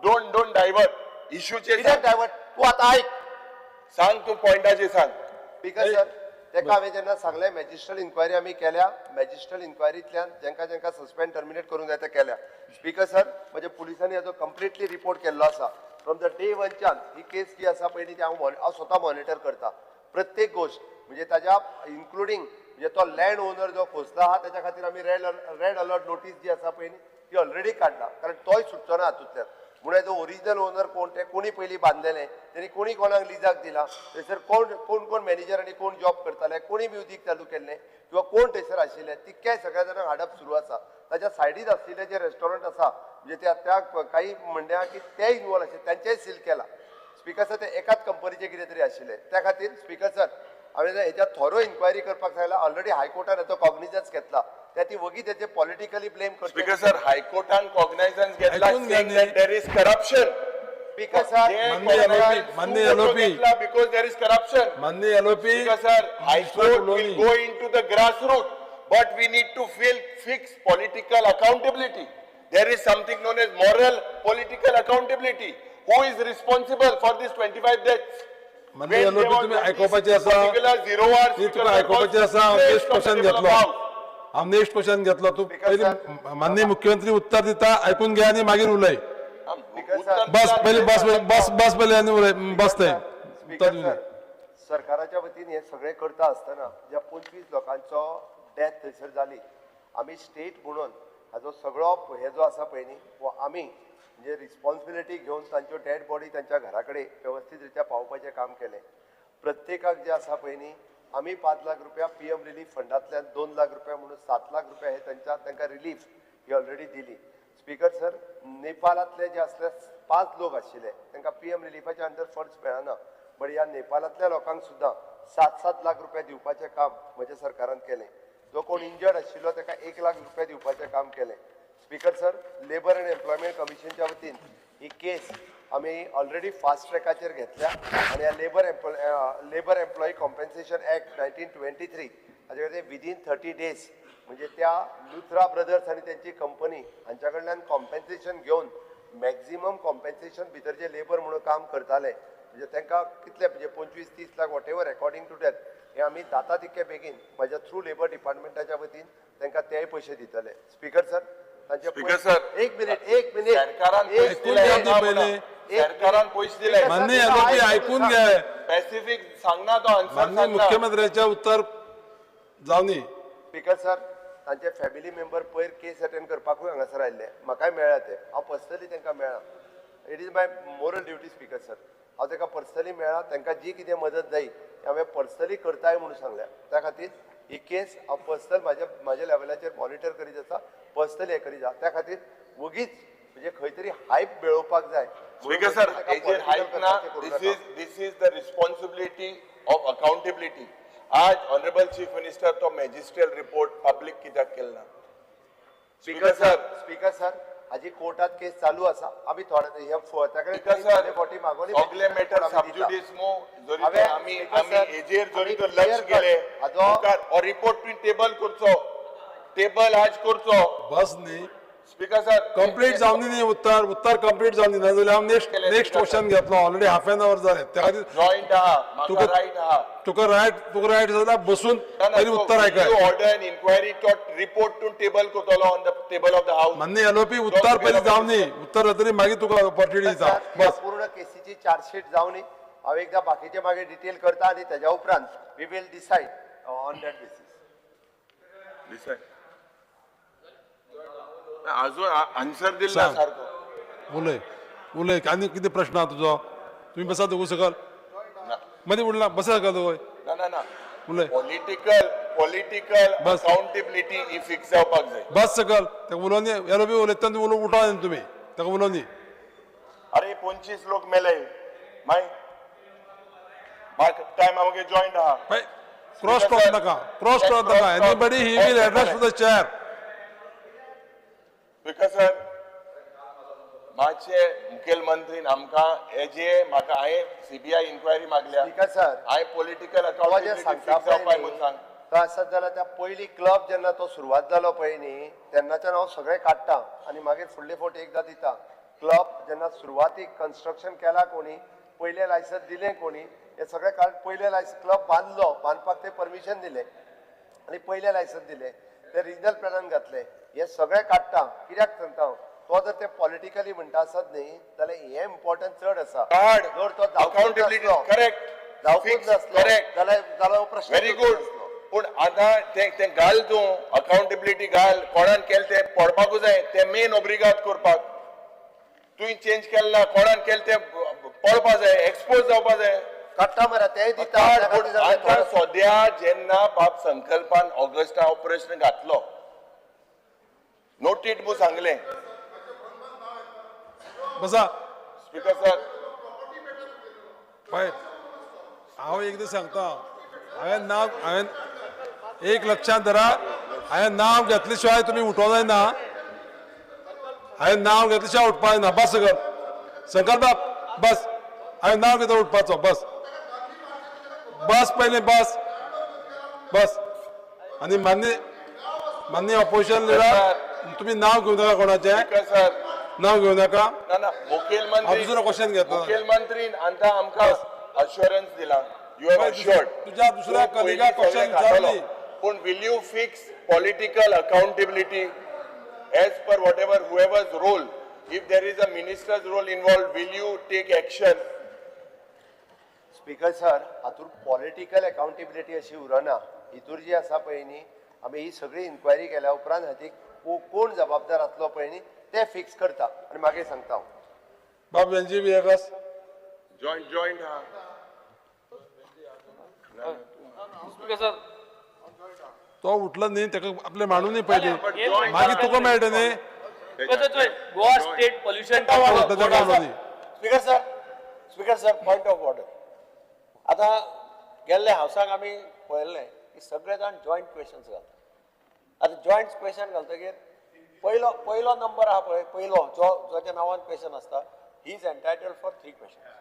डोंट डायवर्ट इश्यूचेर डायवर्ट तूं आतां आयक सांग तूं पॉयंटाचेर सांग. स्पीकर सर तेका हांवें जेन्ना सांगलें मॅजिस्ट्रल इन्क्वायरी आमी केल्या मॅजिस्ट्रल इन्क्वायरींतल्यान जेंका जेंका सस्पेंड टर्मिनेट करूंक जाय ते केल्या. स्पीकर सर म्हणजे पुलिसांनी हाजो कंप्लिटली रिपोर्ट केल्लो आसा. फ्रॉम द डे 1च्यान ही केस जी आसा पळय ती हांव स्वता मॉनिटर करता प्रत्येक गोश्ट म्हणजे ताज्या इन्क्लुडींग म्हणजे तो लँड ओनर जो खोसला आहा ताच्या खातीर आमी रेड अलर्ट नोटीस जी आसा पळय ती ऑलरेडी काडला कारण तोय सुटचो ना हातूंतल्यान. म्हणून जो ओरिजिनल ओनर कोण ते कोणी पयलीं बांदलेले तेणी कोणी कोणाक लिजाक दिला थंयसर कोण मॅनेजर आनी कोण जॉब करताले कोणी म्युजीक चालू केल्लें किंवा कोण थंयसर आशिल्ले तितक्याय सगळ्या जाणांक हाडप सुरू आसा. ताच्या सायडीक आशिल्ले जे रेस्टॉरंट आसा म्हणजे त्या काही म्हणल्या की ते इन्वॉल्व आशिल्ले त्यांचेय सील केला. स्पीकर सर ते एकाच कंपनीचे कितें तरी आशिल्ले त्या खातीर स्पीकर सर हांवें हेच्या थोरो इन्क्वायरी करपाक सांगला. ऑलरेडी हायकोर्टान हेचो कॉग्निजन्स घेतला त्या ती वगी त्याचे पॉलिटिकली ब्लेम करते Speaker sir, High Courtan cognizance घेतला ऐकून घ्या saying नी. that there is corruption. Speaker sir माननीय LOP. Because there is corruption. माननीय LOP, Speaker sir, High Court will Coloni. go into the grassroots, but we need to fix political accountability. There is something known as moral political accountability. Who is responsible for these 25 deaths? माननीय When LOP there was तुम्ही this ऐकोवपाचे आसा particular 0 hours, ती Speaker तुका sir, ऐकोवपाचे was आसा हांव very नेक्स्ट क्वेश्चन comfortable घेतलो about. हांव नेक्स्ट क्वेश्चन घेतलो तू Speaker पयली sir. माननीय मुख्यमंत्री उत्तर दिता ऐकून घ्या आणि मागीर उलय Speaker उत्तर sir. बस पयली बस पयली आणि उलय बस थंय उत्तर स्पीकर दिवं सर, सरकाराच्या वतीन हे सगळे करता असताना ज्या 25 लोकांचो डेथ थंयसर जाली आमी स्टेट म्हणून हाजो सगळो हे जो आसा पळय न्ही वो आमी म्हणजे रिस्पॉन्सिबिलिटी घेवन तांच्यो डेड बॉडी तांच्या घरा कडेन व्यवस्थीत रित्या पावोवपाचें काम केलें प्रत्येकाक जे आसा पळय न्ही आमी 5 लाख रुपया PM रिलीफ फंडांतल्यान 2 लाख रुपया म्हणून 7 लाख रुपया हे तांकां रिलीफ ही ऑलरेडी दिली स्पीकर सर नेपाळांतले जे असले 5 लोक आशिल्ले तांकां PM रिलीफाच्या अंडर फंड्स मेळना बट ह्या नेपाळांतल्या लोकांक सुद्दां 7-7 लाख रुपया दिवपाचें काम म्हज्या सरकारान केलें जो कोण इंजर्ड आशिल्लो ताका 1 लाख रुपया दिवपाचें काम केलें speaker sir labour and employment कमिशनच्या वतीन ही केस आमी ऑलरेडी फास्ट ट्रॅकाचेर घेतल्या आनी ह्या लेबर एम्प्लॉई कॉम्पेन्सेशन ऍक्ट 1923 हाजे खातीर विदीन 30 डेज म्हणजे त्या लुथरा ब्रदर्स आनी त्यांची कंपनी हांच्या कडल्यान कॉम्पेन्सेशन घेवन मॅक्झिमम कॉम्पेन्सेशन भितर जे लेबर म्हणून काम करताले म्हणजे तांकां कितले म्हणजे 25-30 lakh whatever according to date हे आमी जाता तितके बेगीन म्हज्या थ्रू लेबर डिपार्टमेंटाच्या वतीन तांकां तेय पयशे दितले स्पीकर सर तांचे Speaker sir. एक मिनिट सरकारान एक पयशे दिले ऐकून घ्या ना पहिले. म्हणा. सरकारान पयशे दिले माननीय LOP ऐकून घ्या स्पेसिफिक सांगना तो आन्सर माननीय सांगना मुख्यमंत्र्याचे उत्तर जावं न्ही स्पीकर सर तांचे फॅमिली मेंबर पयर केस अटेंड करपाकूय हांगासर आयिल्ले म्हाकाय मेळ्ळा ते हांव पर्सनली तांकां मेळ्ळा it is my moral duty speaker sir हांव तांकां पर्सनली मेळ्ळा तांकां जी कितें मदत जायी ती हांवें पर्सनली करताय म्हणून सांगल्या त्या खातीर ही केस हांव पर्सनल म्हाज्या लेवलाचेर मॉनिटर करीत आसा पर्सनली हे करीत आसा त्या खातीर वगीच म्हणजे खंय तरी हायप मेळोवपाक जाय Speaker sir, हेजेर हायप ना this is the responsibility of accountability. आज ऑनरेबल चीफ मिनिस्टर तो मॅजिस्ट्रियल रिपोर्ट पब्लिक कित्याक केलना स्पीकर सर हाजी कोर्टात केस चालू आसा आमी थोडे Speaker sir, मागोनी सगळे मॅटर सबज्युडिस मो जरी हांवें तो आमी Speaker sir, हेजेर जरी आमी तो clear लक्ष cut गेले हाजो- मुखार रिपोर्ट तुवें टेबल करचो टेबल आज करचो बस न्ही स्पीकर सर कंप्लीट जावन न्ही उत्तर कंप्लीट जावन न्ही नाजाल्यार हांव नेक्स्ट क्वेश्चन घेतलो ऑलरेडी हाफ एन अवर जाले त्या खातीर जॉईंट आहा म्हाका तुका- रायट आहा तुका रायट जाल्यार बसून पयलीं उत्तर आयकय ऑर्डर एन इन्क्वायरी तो रिपोर्ट टू टेबल करतलो on the table of the house माननीय LOP उत्तर पयलीं जावन न्ही उत्तर जातरी मागीर तुका ऑपॉर्च्युनिटी दिता सर, बस पूर्ण केसीची चार्जशीट जावन न्ही हांव एकदां बाकीचे मागीर डिटेल करता आनी तेज्या उपरांत we will decide on that basis अजून आन्सर दिला सांग. सारको उलय आनी कितें प्रश्न आहा तुजो तुमी बसा दोगू सकल मदीं उडला बसा सकल दोगूय ना उलय पॉलिटिकल बस. अकाउंटेबिलिटी ही फिक्स जावपाक जाय बस सकल ताका उलोवनी LOP उलयता उठा न्ही तुमी ताका उलोवनी अरे 25 लोक मेले माय टाइम आमगे जॉईंट आहा क्रॉस टॉक नाका anybody he will address to the chair because sir मातशे मुखेलमंत्रीन आमकां हेजे म्हाका हांवें CBI इन्क्वायरी मागल्या स्पीकर सर हांवें पॉलिटिकल तो जे अकाउंटेबिलिटी सांगता फिक्स जावपाक म्हणून पळय सांग न्ही, तो आसत जाल्यार त्या पयली क्लब जेन्ना तो सुरवात जालो पळय न्ही तेन्नाच्यान हांव सगळें काडटा आनी मागीर फुडले फावटी एकदां दिता क्लब जेन्ना सुरवातीक कन्स्ट्रक्शन केला कोणी पयलें लायसन्स दिलें कोणी हे सगळें काड पयलें लायसन्स क्लब बांदपाक ते परमिशन दिलें आनी पयलें लायसन्स दिलें ते रिजनल प्लॅनान घातलें हे सगळें काडटा कित्याक सांगता हांव तो जर ते पॉलिटिकली म्हणटा आसत न्ही जाल्यार हे इम्पॉर्टंट चड आसा कार्ड जर तो जावपूच अकाउंटेबिलिटी नासलो, करेक्ट जावपूच नासलो करेक्ट जाल्यार हो प्रश्न व्हेरी गुड पूण आतां ते घाल तूं अकाउंटेबिलिटी घाल कोणान केलें ते पडपाकूच जाय ते मेन ओब्रिगाद करपाक तुवें चेंज केलें ना कोणान केलें ते पडपा जाय एक्सपोज जावपा जाय काडटा मरे तेय दिता त्या खातीर जाल्यार आतां थोडो- सद्या जेन्ना बाब संकल्पान ऑगस्टा ऑपरेशन घातलो नोटीट म्हणून सांगलें बसा स्पीकर सर पळय हांव एकदां सांगता हांवें एक लक्षांत धरा हांवें नांव घेतले शिवाय तुमी उठोवं जायना हांवें नांव घेतले शिवाय उठपा जायना बस शंकर बाब बस हांवें नांव घेतलं उठपाचो बस बस पयलीं बस बस आनी मान्य ऑपोजिशन लिडर तुमी नांव घेवं नाका कोणाचें स्पीकर सर नांव घेवं नाका ना मुखेलमंत्री हांव दुसरो क्वेश्चन घेतलो मुखेलमंत्रीन आमकां आमकां अश्युरन्स दिला यू हॅव अश्युर्ड तुज्या दुसऱ्या कलिगा क्वेश्चन विचारली पूण will you fix political accountability as per whatever whoever's role if there is a minister's role involve will you take action speaker sir हातूंत पॉलिटिकल अकाउंटेबिलिटी अशी उरना हितूर जी आसा पळय न्ही आमी ही सगळी इन्क्वायरी केल्या उपरांत हाची कोण जबाबदार आसलो पळय न्ही ते फिक्स करता आनी मागीर सांगता हांव बाब एनजी विएगस जॉइंट हा स्पीकर सर तो उठलो न्ही ताका आपले मांडूनी पयली मागीर तुका मेळटा न्ही गोवा स्टेट पोल्युशन ताच्या कावलोनी speaker sir point of order आता गेल्ले हावसाक आमी पळयल्लें की सगळे जाण जॉयंट क्वेश्चन्स घालता आता जॉयंट क्वेश्चन घालतकीर पयलो नंबर आहा पळय पयलो जोच्या नांवान क्वेश्चन आसता he is entitled for 3 question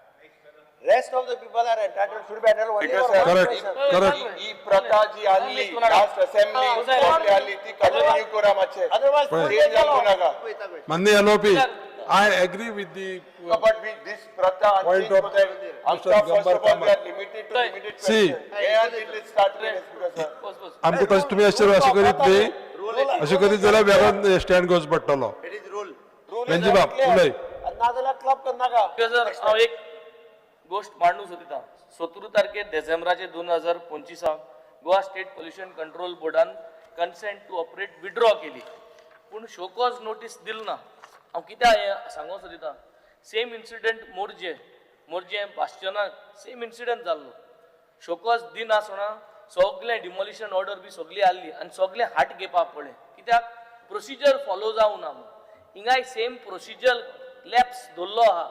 rest of the people are entitled should be entitled only for 1 Correct. Question Correct. ही प्रथा जी आली लास्ट असेंब्ली आली ती कंटिन्यू करा मातशें अदरवाइज चेंज जावंक नाका मान्य LOP I agree with the but we this pratha Point change of होता है Mr. after first Gambhar of all we are Kamat. limited to limited See. question and it will start with speaker sir आमकां तशें तुमी अशें करीत न्ही अशें करीत जाल्यार वेगळो स्टँड घेवचो पडटलो इट इज रूल बेंजी बाब उलय ना जाल्यार क्लब करनाका सर हांव एक गोष्ट मांडूंक सोदिता 17 तारखेर डिसेंबराचे 2025 गोवा स्टेट पोल्युशन कंट्रोल बोर्डान कन्सेंट टू ऑपरेट विड्रॉ केली पूण शोकॉज नोटीस दिली ना हांव कित्याक हें सांगूंक सोदिता सेम इन्सिडेंट मोरजे बास्टनाक सेम इन्सिडेंट जाल्लो शोकॉज दिनासतना सगळें डिमोलिशन ऑर्डर बी सगळी आसली आनी सगळें हाट घेवपाक पडलें कित्याक प्रोसिजर फॉलो जावं ना म्हणून हिंगाय सेम प्रोसिजर लॅप्स दवरलो आहा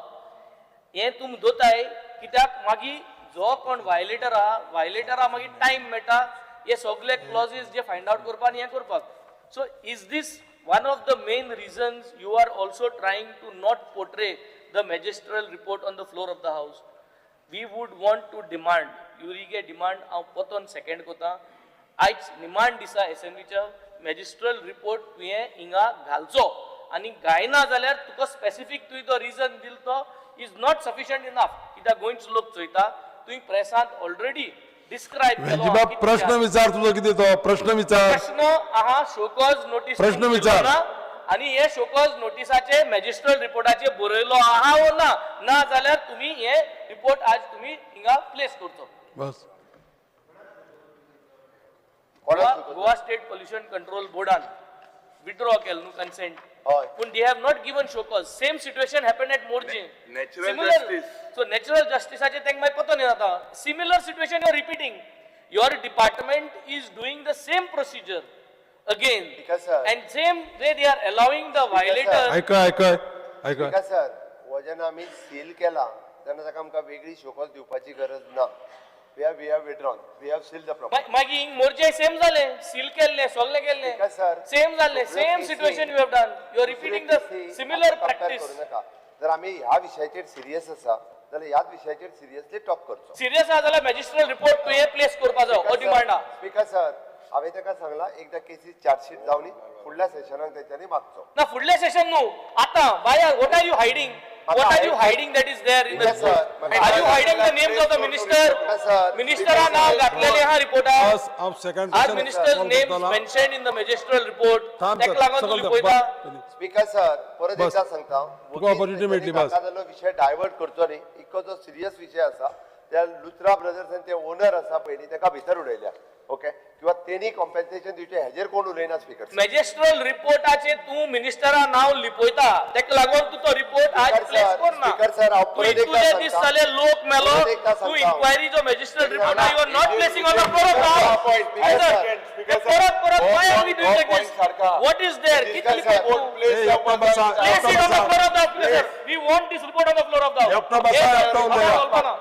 हें तुमी दोताय कित्याक मागीर जो कोण वायलेटरा मागीर टायम मेळटा हे सगळे क्लॉजीस जे फायंड आउट करपाक आनी हें करपाक so is this one of the main reasons you are also trying to not portray the magisterial report on the floor of the house? We would want to demand, युरीगे demand हांव पोतोन सेकंड कोता आयज निमाण दिसा एसेंब्लीच्या मॅजिस्ट्रल रिपोर्ट तुवें हिंगा घालचो आनी गायना जाल्यार तुका स्पेसिफीक तुवें तो रिजन दिलो तो इज नॉट सफिशियंट इनफ कित्याक गोंयचे लोक चोयता तुवें प्रेसांत ऑलरेडी डिस्क्रायब बेंजी बाब प्रश्न विचार तुजो कितें तो प्रश्न विचार प्रश्न आहा शोकॉज नोटीस प्रश्न विचार. आणि हे शोकॉज नोटिसाचे मॅजिस्ट्रल रिपोर्टाचे बरयलो आहा व ना जाल्यार तुम्ही हे रिपोर्ट आज तुम्ही हिंगा प्लेस करचो बस गोवा स्टेट पोल्युशन कंट्रोल बोर्डान विड्रॉ केल न्हू कन्सेंट हय. पूण they have not given show cause same situation happen at Morje Natural justice. So natural जस्टिसाचे तांकां मागीर पतो न्ही जाता similar situation you are repeating your department is doing the same procedure again Because, sir, and same way they are allowing the violator speaker sir हो जेन्ना आमी सील केला तेन्ना ताका आमकां वेगळी शोकॉज दिवपाची गरज ना we have withdrawn we have sealed the property मागीर हिंग मोर्जे सेम जाले सील केल्ले सगळे केल्ले Because, sir, सेम जाल्ले same PC situation you have done you are repeating the similar practice करू नाका जर आमी ह्या विशयाचेर सिरियस आसा जाल्यार ह्याच विशयाचेर सिरियसली टॉक करचो सिरियस आहा जाल्यार मॅजिस्ट्रल रिपोर्ट तुवें प्लेस करपा जाय हो डिमांड आहा स्पीकर सर हांवें ताका सांगला एकदा केसीस चार्जशीट जावनी फुडल्या सेशनाक तेंच्यांनी मागचो ना फुडले सेशन न्हू आतां why what are you hiding What are you hiding that is there in the Yes, sir. Are you hiding the names of the minister? Yes, sir. Minister नाव घातलेले हा रिपोर्टार बस हांव second Are ministers' names mentioned in the magistral report? ताका लागून तुम्ही पळयता स्पीकर सर परत बस. एकदा सांगता तुका opportunity मेळटली, बस. ताका जाल्लो विशय डायवर्ट करचो न्ही इतको जो सिरियस विशय आसा त्या लुथरा ब्रदर्स ते ओनर आसा पळय न्ही ताका भितर उडयल्या ओके किंवा तेणी कॉम्पेन्सेशन दिवचे हेजेर कोण उलयना स्पीकर मॅजिस्ट्रल रिपोर्टाचे तू मिनिस्टरा नाव लिपयता ताका लागून तू तो रिपोर्ट आज Speaker, प्लेस sir. करना Speaker, sir, हांव तू परत एकदा तुझे सांगता. दीस जाले लोक मेलो परत एकदा तू सांगता. इन्क्वायरी जो मॅजिस्ट्रल रिपोर्ट ना, you are not you- placing on the floor of the house Speaker, sir. परत हो why are we point- doing हो like this point सारखा. what is there Speaker, किती sir. लिपयता Place Hey, the एकटा बसा. Place it on the floor of the house. We want this report on the floor of the house. एकटा बसा, एकटा उलया.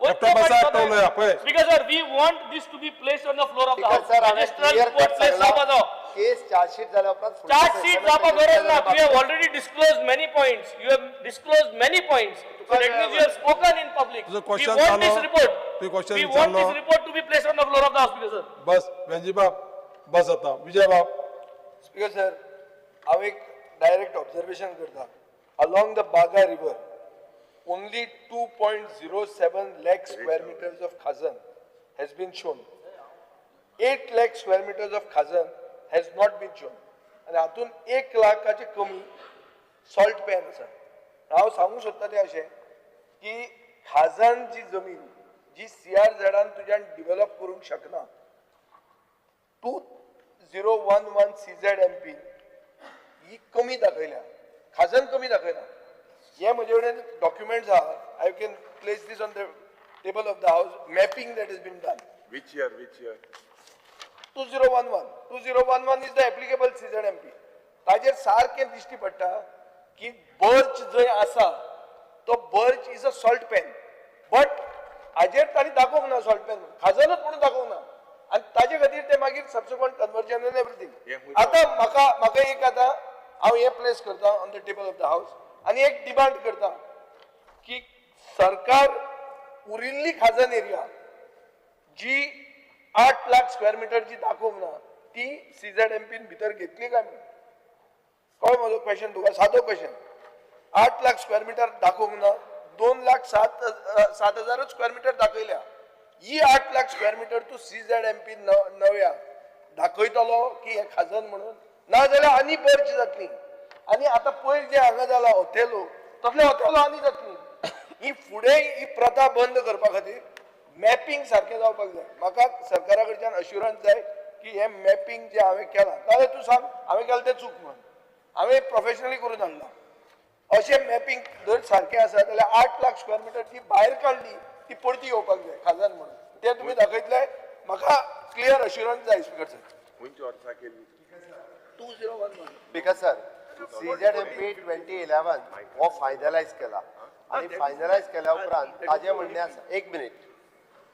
एकटा बसा, एकटा उलया, पळय. Speaker sir, we want this to be placed on the floor of the Speaker, house. sir, हांवें Magistral clear report cut place सांगला. जावपा जाय. केस चार्जशीट झाल्या उपरांत चार्ज शीट जावपा गरज ना. You have already disclosed many points. You have disclosed many points. So that means you have spoken in public. तुझं We question want this चालू. report. तुझं question We want चालू. this report to be placed on the floor of the House, Speaker, sir. बस वेंजी बाब बस आता विजय बाब स्पीकर सर, हांव एक डायरेक्ट ऑब्जर्वेशन करता. Along the Baga River, only 2.07 lakh square meters of khazan has been shown. 8 lakh square meters of khazan has not been shown. आणि हातून 1 लाखाचे कमी सॉल्ट पॅन आसा. हांव सांगूंक सोदता तें अशें की खाजन जी जमीन जी CRZ तुज्यान डिव्हेलप करूंक शकना, 2011 CZMP ही कमी दाखयल्या, खाजन कमी दाखयना. हे म्हजे कडेन डॉक्युमेंट्स आहा. I can place this on the table of the house. Mapping that is been done. Which year? 2011. 2011 is the applicable CZMP. ताजेर सारकें दिश्टी पडटा की बर्च जंय आसा तो birch is a salt pan, but हाजेर ताणी दाखोवंक ना सॉल्ट पॅन, खाजनच म्हणून दाखोवंक ना. आनी ताजे खातीर ते मागीर सबसिक्वंट कन्वर्जन एंड एवरीथिंग. आतां म्हाका एक आतां हांव हे प्लेस करता on the table of the house आनी एक डिमांड करता की सरकार उरिल्ली खाजन एरिया जी 8 लाख स्क्वेअर मीटर जी दाखोवंक ना ती CZMP भितर घेतली काय म्हणून. कळ्ळो म्हजो क्वेश्चन तुका, सादो क्वेश्चन. 8 लाख स्क्वेअर मीटर दाखोवंक ना, 2,07,000 स्क्वेअर मीटर दाखयल्या. ही 8 लाख स्क्वेअर मीटर तू CZMP नव्या दाखयतलो की हे खाजन म्हणून, ना जाल्यार आनी बर्च जातली. आनी आतां पयर जे हांगा जाला हॉटेलो तसले हॉटेलो आनी जातली. ही फुडें ही प्रथा बंद करपा खातीर मॅपिंग सारकें जावपाक जाय. म्हाका सरकारा कडच्यान अश्युरन्स जाय की हे मॅपिंग जे हांवें केलां, नाजाल्यार तूं सांग हांवें केलां तें चूक म्हणून. हांवें प्रोफेशनली करून हाडलां. अशें मॅपिंग जर सारकें आसा जाल्यार 8 लाख स्क्वेअर मीटर जी भायर काडली ती परती येवपाक जाय खाजन म्हणून. तें तुमी दाखयतले. म्हाका क्लियर अश्युरन्स जाय स्पीकर सर. Which वर्सा केली? 2011. स्पीकर सर, CZMP 2011 हो फायनलायज केला आणि फायनलायज केल्या उपरांत ताजे म्हणणे आसा, एक मिनिट,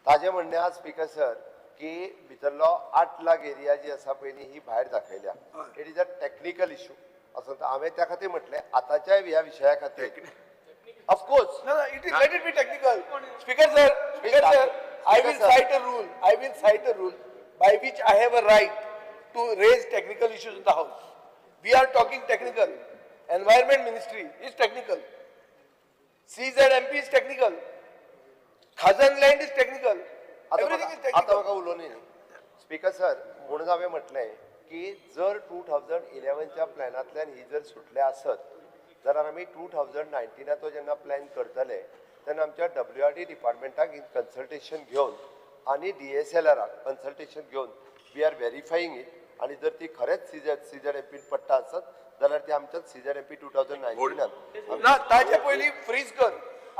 ताजे म्हणणे आसा स्पीकर सर की भितरलो 8 लाख एरिया जी आसा पयली ही भायर दाखयल्या. It is a technical issue असो हांवें त्या खातीर म्हटलें. आतांच्या ह्या विशया खातीर of course No, it is, let it be technical. Speaker sir, I will cite a rule by which I have a right to raise technical issues in the house. We are talking technical. Environment Ministry is technical. CZMP is technical. Khazan land is technical. Everything is आता technical. म्हाका उलोवनी न्ही. स्पीकर सर, म्हणून हांवें म्हटलें की जर 2011च्या प्लॅनांतल्यान ही जर सुटले आसत जाल्यार आमी 2019 जेन्ना प्लॅन करतले तेन्ना आमच्या WRD डिपार्टमेंटाक कन्सल्टेशन घेवन आनी DSLRाक कन्सल्टेशन घेवन वी आर व्हेरीफायींग इट. आनी जर ती खरेंच CZMP पडटा आसत जाल्यार ती आमच्या CZMP 2019 ना ताचे पयलीं फ्रीज कर.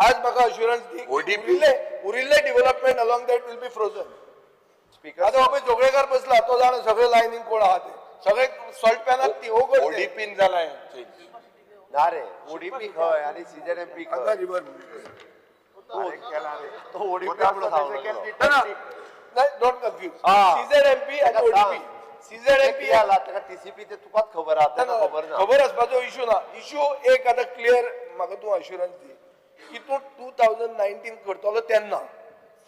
आज म्हाका अश्युरन्स दी उरिल्ले development along that will be frozen. Speaker आता बाबा जोगळेकर बसला तो जाण सगळे लायनीन कोण आहा ते सगळे सॉल्ट पॅनात ती हो करते. ODP जालाय change. ना रे, ODP खंय आनी CZMP हांगा खंय. रिवर तो ODP म्हणून सांगलो. नाही डोंट कन्फ्यूज. हा. CZMP आणि ताका ODP. सांग. CZMP आला ताका TCP ते तुकाच खबर आहा, ताका खबर ना. खबर आसपाचो इश्यू ना. इश्यू एक आता क्लियर म्हाका तूं अश्युरन्स दी की तूं 2019 करतलो तेन्ना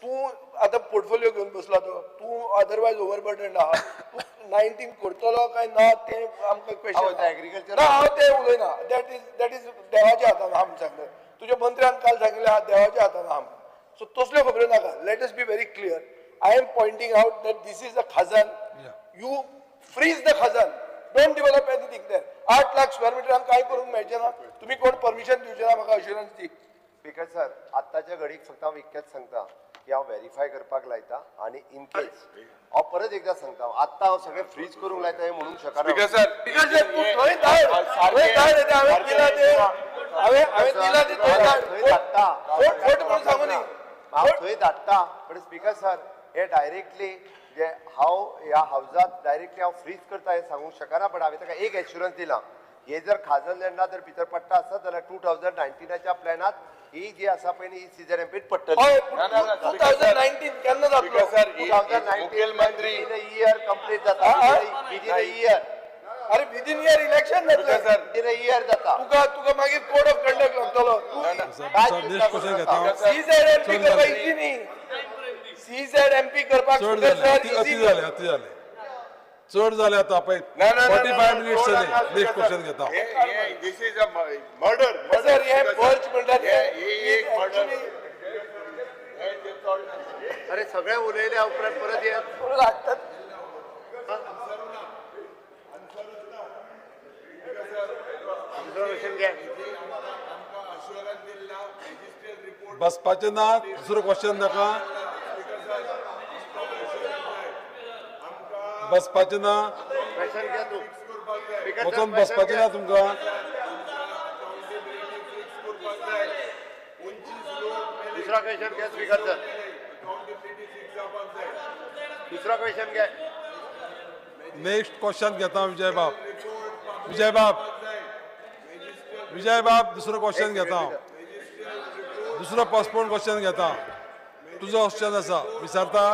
तूं आता पोर्टफोलिओ घेवन बसला तो तूं अदरवायज ओवरबर्डन आहा. तूं 19 करतलो काय ना ते आमकां क्वेश्चन. agriculture ना हांव ते उलयना. दॅट इज देवाच्या हातान आहा म्हणून सांगलें. तुज्या मंत्र्यान काल सांगलें हा देवाच्या हातान आहा म्हणून. सो तसल्यो खबरो नाका. Let us be very clear. I am pointing out that this is a khazan. You freeze the khazan. Don't develop anything there. 8 lakh square मिटरान काय करूंक मेळचें ना. तुम्ही कोण परमिशन दिवचे ना म्हाका अश्युरन्स दी. स्पीकर सर, आत्ताच्या घडीक फक्त हांव इतकेंच सांगता की हांव व्हेरीफाय करपाक लायता आनी इन केस हांव परत एकदा सांगता आत्तां हांव सगळें फ्रीज करूंक लायता हें म्हणूंक शकना. Speaker sir, Because थंय धाड. थंय धाड येता. हांवें दिला ते. हांवें दिला ते थंय धाड. थंय धाडटा. फोट म्हणून सांगू न्ही. हांव थंय धाडटा. पण स्पीकर सर, हे डायरेक्टली जे हांव ह्या हावजात डायरेक्टली हांव फ्रीज करता हें सांगूंक शकना. पण हांवें ताका एक एश्युरन्स दिला. हे जर खाजन लँडा जर भितर पडटा आसत जाल्यार 2019च्या प्लॅनात ही जी आसा पळय न्ही, ही CZMP त पडटली. हय ना, ना, ना, 2019 केन्ना जातलो Speaker sir, 2019 मुखेलमंत्री within a year complete जाता. Within a year. अरे विदिन इयर इलेक्शन Speaker जातलें sir, Within a year जाता. तुका मागीर कोड ऑफ कंडक्ट लागतलो नेक्स्ट क्वेश्चन घेता हांव. CZMP चड करपाक जालें. इजी न्ही CZMP करपाक चड Speaker जालें, sir, अति easy जालें, अति जालें. चड जालें आतां पळय. ना, ना, ना, 45 ना, मिनिट्स no, जाले. no, no, next Speaker question sir. घेता हांव. This is a murder. Sir हे बर्च म्हणटात हे एक murder. अरे सगळे उलयल्या उपरांत परत येत. थोडं लागतात दुसरो क्वेश्चन घे. बसपाचें ना, दुसरो क्वेश्चन नाका. बसपाचें ना, क्वेश्चन घे तू. Speaker sir, वचून question बसपाचें घे. ना तुमकां. दुसरा क्वेश्चन घे स्पीकर सर. दुसरा क्वेश्चन घे. नेक्स्ट क्वेश्चन घेता विजय बाब. विजय बाब. विजय बाब, दुसरो क्वेश्चन घेता हांव. दुसरो पोस्टपोन क्वेश्चन घेता. तुजो क्वेश्चन आसा विचारता.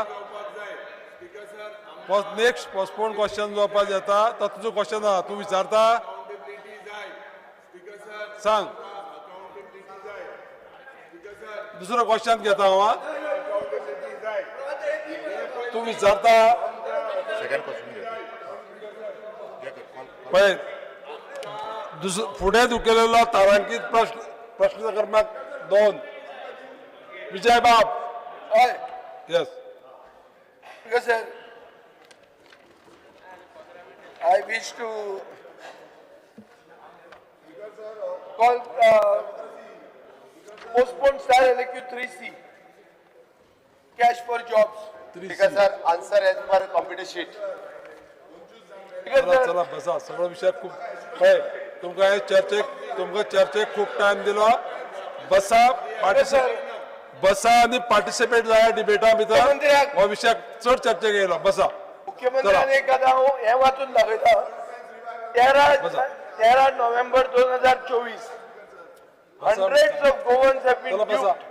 नेक्स्ट पोस्टपोन क्वेश्चन जो जावपाक येता तो तुजो क्वेश्चन आहा, तूं विचारता. सांग. दुसरो क्वेश्चन घेता हांव. आं. तूं विचारता पळय. फुडें धुकलेलो तारांकीत प्रश्न क्रमांक 2. विजय बाब. हय yes. Speaker sir, I wish to call postpone Star LQ 3C, cash for jobs. Speaker sir, answer as per computer sheet. Speaker चला sir, चला बसा. सगळो विषय खूप पळय. तुमकां हे चर्चेक खूप टायम दिलो. बसा, बसा आनी पार्टिसिपेट जाया डिबेटा भितर. मुख्यमंत्र्याक- हो विशय चड चर्चेक येयलो. बसा. मुख्यमंत्र्यान एकदा हांव हें वाचून दाखयता. 13 November 2024 hundreds of Goans have been चला बसा. duped